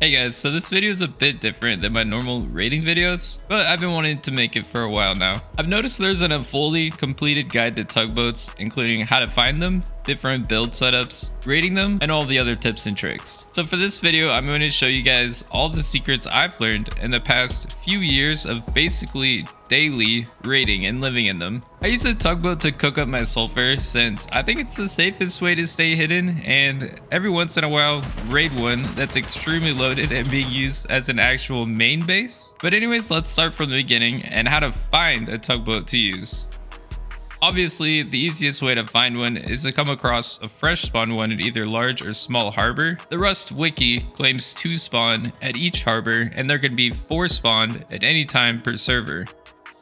Hey guys, so this video is a bit different than my normal rating videos, but I've been wanting to make it for a while now. I've noticed there's a fully completed guide to tugboats, including how to find them, different build setups, rating them, and all the other tips and tricks. So for this video, I'm going to show you guys all the secrets I've learned in the past few years of basically daily raiding and living in them. I use a tugboat to cook up my sulfur since I think it's the safest way to stay hidden, and every once in a while raid one that's extremely loaded and being used as an actual main base. But anyways, let's start from the beginning and how to find a tugboat to use. Obviously, the easiest way to find one is to come across a fresh spawn one in either large or small harbor. The Rust wiki claims 2 spawn at each harbor, and there could be 4 spawned at any time per server.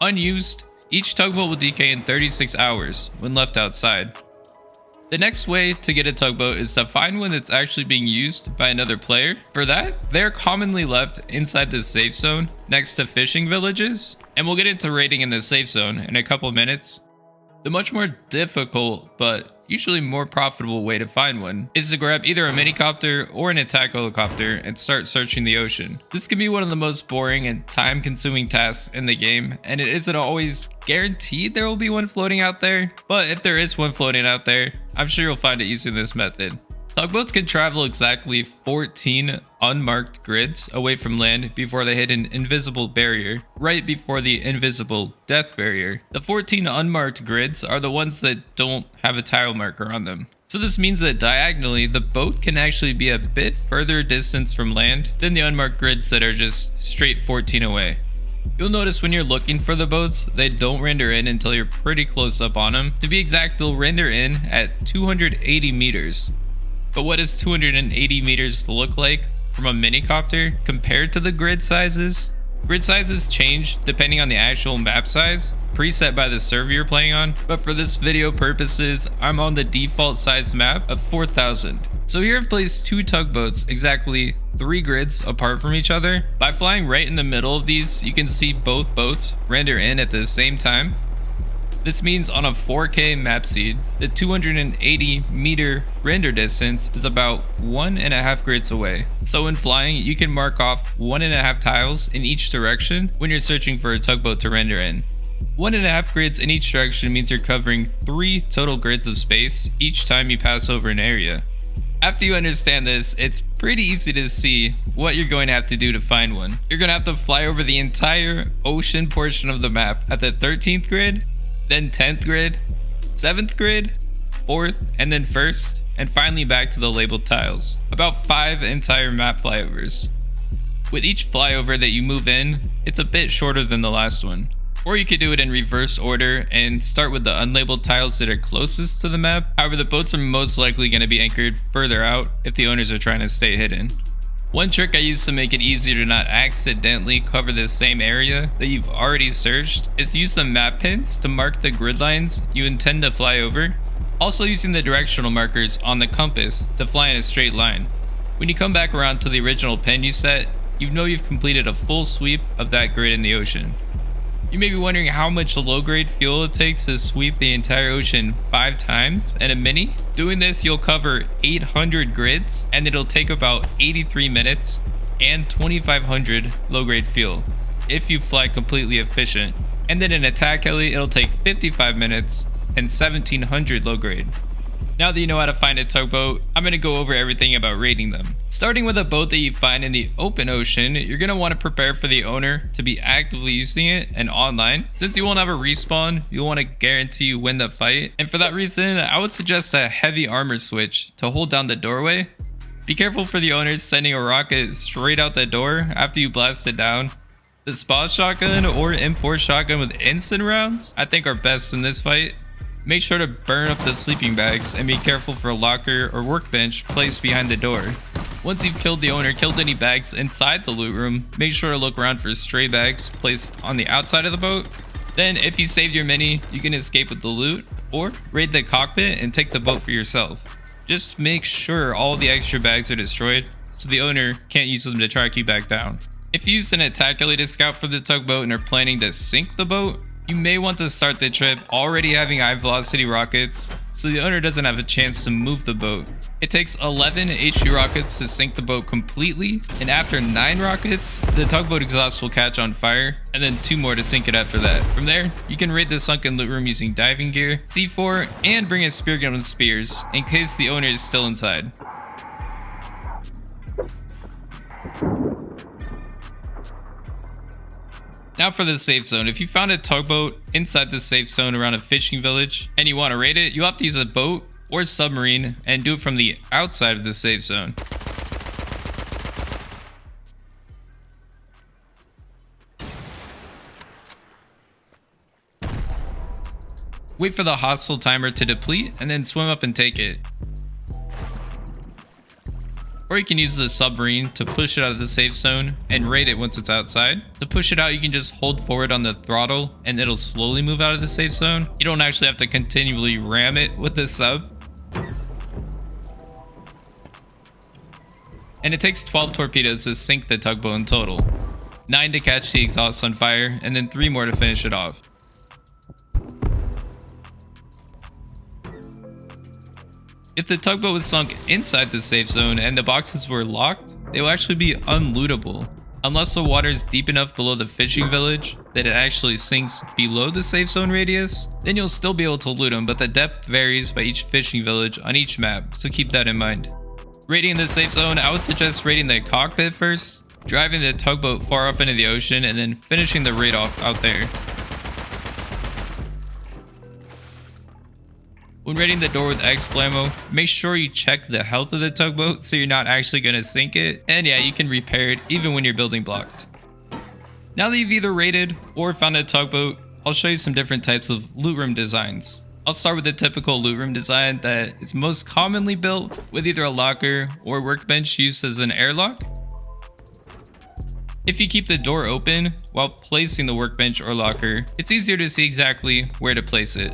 Unused, each tugboat will decay in 36 hours when left outside. The next way to get a tugboat is to find one that's actually being used by another player. For that, they're commonly left inside the safe zone next to fishing villages, and we'll get into raiding in the safe zone in a couple minutes. The much more difficult, but usually more profitable way to find one is to grab either a minicopter or an attack helicopter and start searching the ocean. This can be one of the most boring and time-consuming tasks in the game, and it isn't always guaranteed there will be one floating out there, but if there is one floating out there, I'm sure you'll find it using this method. Tugboats can travel exactly 14 unmarked grids away from land before they hit an invisible barrier, right before the invisible death barrier. The 14 unmarked grids are the ones that don't have a tile marker on them. So this means that diagonally, the boat can actually be a bit further distance from land than the unmarked grids that are just straight 14 away. You'll notice when you're looking for the boats, they don't render in until you're pretty close up on them. To be exact, they'll render in at 280 meters. But what does 280 meters look like from a minicopter compared to the grid sizes? Grid sizes change depending on the actual map size, preset by the server you're playing on, but for this video purposes, I'm on the default size map of 4,000. So here I've placed 2 tugboats exactly 3 grids apart from each other. By flying right in the middle of these, you can see both boats render in at the same time. This means on a 4K map seed, the 280 meter render distance is about 1.5 grids away. So when flying, you can mark off 1.5 tiles in each direction when you're searching for a tugboat to render in. 1.5 grids in each direction means you're covering 3 total grids of space each time you pass over an area. After you understand this, it's pretty easy to see what you're going to have to do to find one. You're going to have to fly over the entire ocean portion of the map at the 13th grid, then 10th grid, 7th grid, 4th, and then 1st, and finally back to the labeled tiles. About 5 entire map flyovers. With each flyover that you move in, it's a bit shorter than the last one. Or you could do it in reverse order and start with the unlabeled tiles that are closest to the map. However, the boats are most likely going to be anchored further out if the owners are trying to stay hidden. One trick I use to make it easier to not accidentally cover the same area that you've already searched is to use the map pins to mark the grid lines you intend to fly over. Also using the directional markers on the compass to fly in a straight line. When you come back around to the original pin you set, you know you've completed a full sweep of that grid in the ocean. You may be wondering how much low-grade fuel it takes to sweep the entire ocean 5 times in a mini. Doing this, you'll cover 800 grids, and it'll take about 83 minutes and 2,500 low-grade fuel if you fly completely efficient. And then in attack heli, it'll take 55 minutes and 1,700 low-grade. Now that you know how to find a tugboat, I'm going to go over everything about rating them. Starting with a boat that you find in the open ocean, you're going to want to prepare for the owner to be actively using it and online. Since you won't have a respawn, you'll want to guarantee you win the fight. And for that reason, I would suggest a heavy armor switch to hold down the doorway. Be careful for the owners sending a rocket straight out the door after you blast it down. The spot shotgun or M4 shotgun with instant rounds, I think are best in this fight. Make sure to burn up the sleeping bags and be careful for a locker or workbench placed behind the door. Once you've killed the owner, killed any bags inside the loot room, make sure to look around for stray bags placed on the outside of the boat. Then if you saved your mini, you can escape with the loot or raid the cockpit and take the boat for yourself. Just make sure all the extra bags are destroyed so the owner can't use them to track you back down. If you used an attack heli to scout for the tugboat and are planning to sink the boat, you may want to start the trip already having high velocity rockets so the owner doesn't have a chance to move the boat. It takes 11 HV rockets to sink the boat completely, and after 9 rockets, the tugboat exhaust will catch on fire, and then 2 more to sink it after that. From there, you can raid the sunken loot room using diving gear, C4, and bring a spear gun with spears, in case the owner is still inside. Now for the safe zone. If you found a tugboat inside the safe zone around a fishing village and you want to raid it, you have to use a boat or submarine and do it from the outside of the safe zone. Wait for the hostile timer to deplete and then swim up and take it. Or you can use the submarine to push it out of the safe zone and raid it once it's outside. To push it out, you can just hold forward on the throttle and it'll slowly move out of the safe zone. You don't actually have to continually ram it with the sub. And it takes 12 torpedoes to sink the tugboat in total. 9 to catch the exhaust on fire, and then 3 more to finish it off. If the tugboat was sunk inside the safe zone and the boxes were locked, they will actually be unlootable. Unless the water is deep enough below the fishing village that it actually sinks below the safe zone radius, then you'll still be able to loot them, but the depth varies by each fishing village on each map, so keep that in mind. Raiding the safe zone, I would suggest raiding the cockpit first, driving the tugboat far off into the ocean, and then finishing the raid off out there. When raiding the door with X-Blammo, make sure you check the health of the tugboat so you're not actually going to sink it. And yeah, you can repair it even when you're building blocked. Now that you've either raided or found a tugboat, I'll show you some different types of loot room designs. I'll start with the typical loot room design that is most commonly built with either a locker or workbench used as an airlock. If you keep the door open while placing the workbench or locker, it's easier to see exactly where to place it.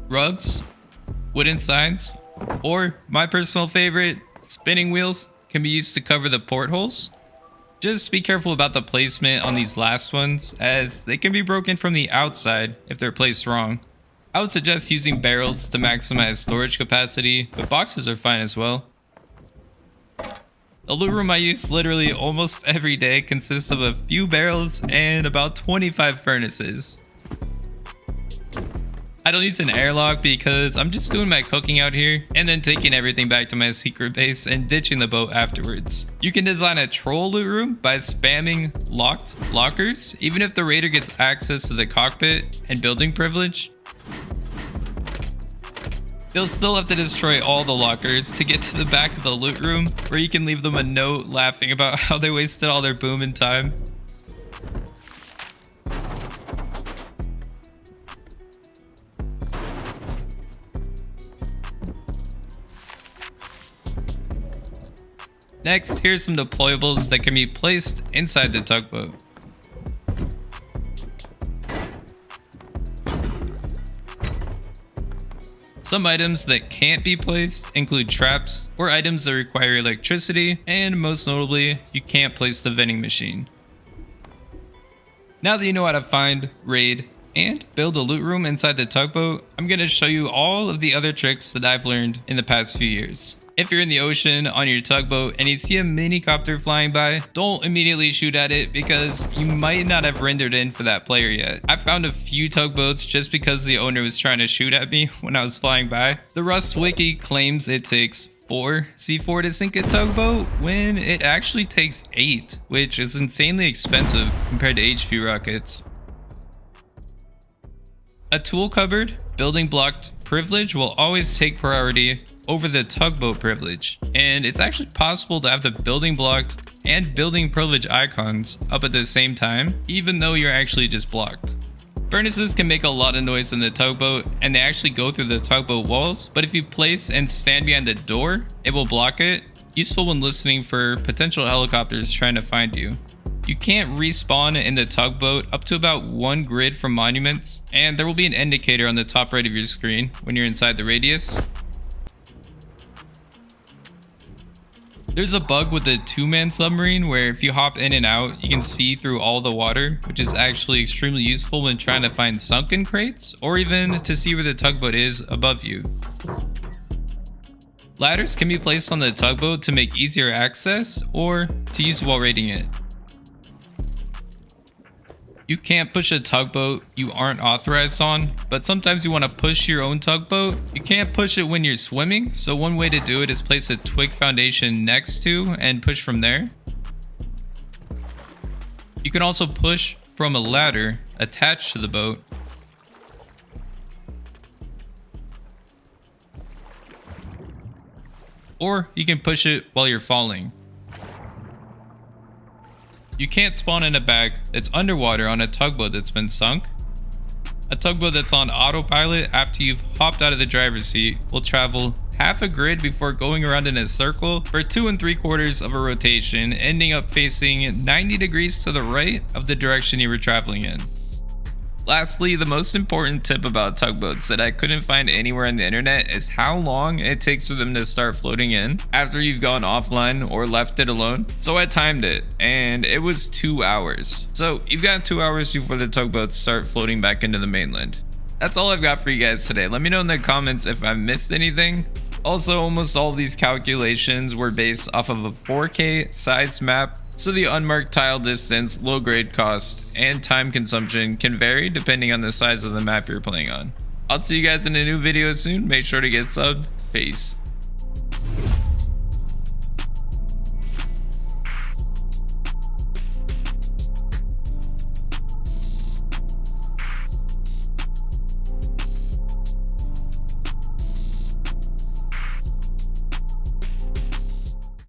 Rugs, wooden signs, or my personal favorite, spinning wheels can be used to cover the portholes. Just be careful about the placement on these last ones, as they can be broken from the outside if they're placed wrong. I would suggest using barrels to maximize storage capacity, but boxes are fine as well. The loot room I use literally almost every day consists of a few barrels and about 25 furnaces. I don't use an airlock because I'm just doing my cooking out here and then taking everything back to my secret base and ditching the boat afterwards. You can design a troll loot room by spamming locked lockers, even if the raider gets access to the cockpit and building privilege. They'll still have to destroy all the lockers to get to the back of the loot room, where you can leave them a note laughing about how they wasted all their boom and time. Next, here's some deployables that can be placed inside the tugboat. Some items that can't be placed include traps or items that require electricity, and most notably, you can't place the vending machine. Now that you know how to find, raid, and build a loot room inside the tugboat, I'm going to show you all of the other tricks that I've learned in the past few years. If you're in the ocean on your tugboat and you see a mini copter flying by, don't immediately shoot at it because you might not have rendered in for that player yet. I found a few tugboats just because the owner was trying to shoot at me when I was flying by. The Rust Wiki claims it takes 4 C4 to sink a tugboat when it actually takes 8, which is insanely expensive compared to HV rockets. A tool cupboard building blocked privilege will always take priority over the tugboat privilege, and it's actually possible to have the building blocked and building privilege icons up at the same time, even though you're actually just blocked. Furnaces can make a lot of noise in the tugboat, and they actually go through the tugboat walls, but if you place and stand behind the door, it will block it. Useful when listening for potential helicopters trying to find you. You can't respawn in the tugboat up to about 1 grid from monuments, and there will be an indicator on the top right of your screen when you're inside the radius. There's a bug with the two-man submarine where if you hop in and out, you can see through all the water, which is actually extremely useful when trying to find sunken crates or even to see where the tugboat is above you. Ladders can be placed on the tugboat to make easier access or to use while raiding it. You can't push a tugboat you aren't authorized on, but sometimes you want to push your own tugboat. You can't push it when you're swimming, so one way to do it is place a twig foundation next to and push from there. You can also push from a ladder attached to the boat. Or you can push it while you're falling. You can't spawn in a bag that's underwater on a tugboat that's been sunk. A tugboat that's on autopilot after you've hopped out of the driver's seat will travel half a grid before going around in a circle for 2 3/4 of a rotation, ending up facing 90 degrees to the right of the direction you were traveling in. Lastly, the most important tip about tugboats that I couldn't find anywhere on the internet is how long it takes for them to start floating in after you've gone offline or left it alone. So I timed it and it was 2 hours. So you've got 2 hours before the tugboats start floating back into the mainland. That's all I've got for you guys today. Let me know in the comments if I missed anything. Also, almost all of these calculations were based off of a 4K size map, so the unmarked tile distance, low grade cost, and time consumption can vary depending on the size of the map you're playing on. I'll see you guys in a new video soon. Make sure to get subbed. Peace.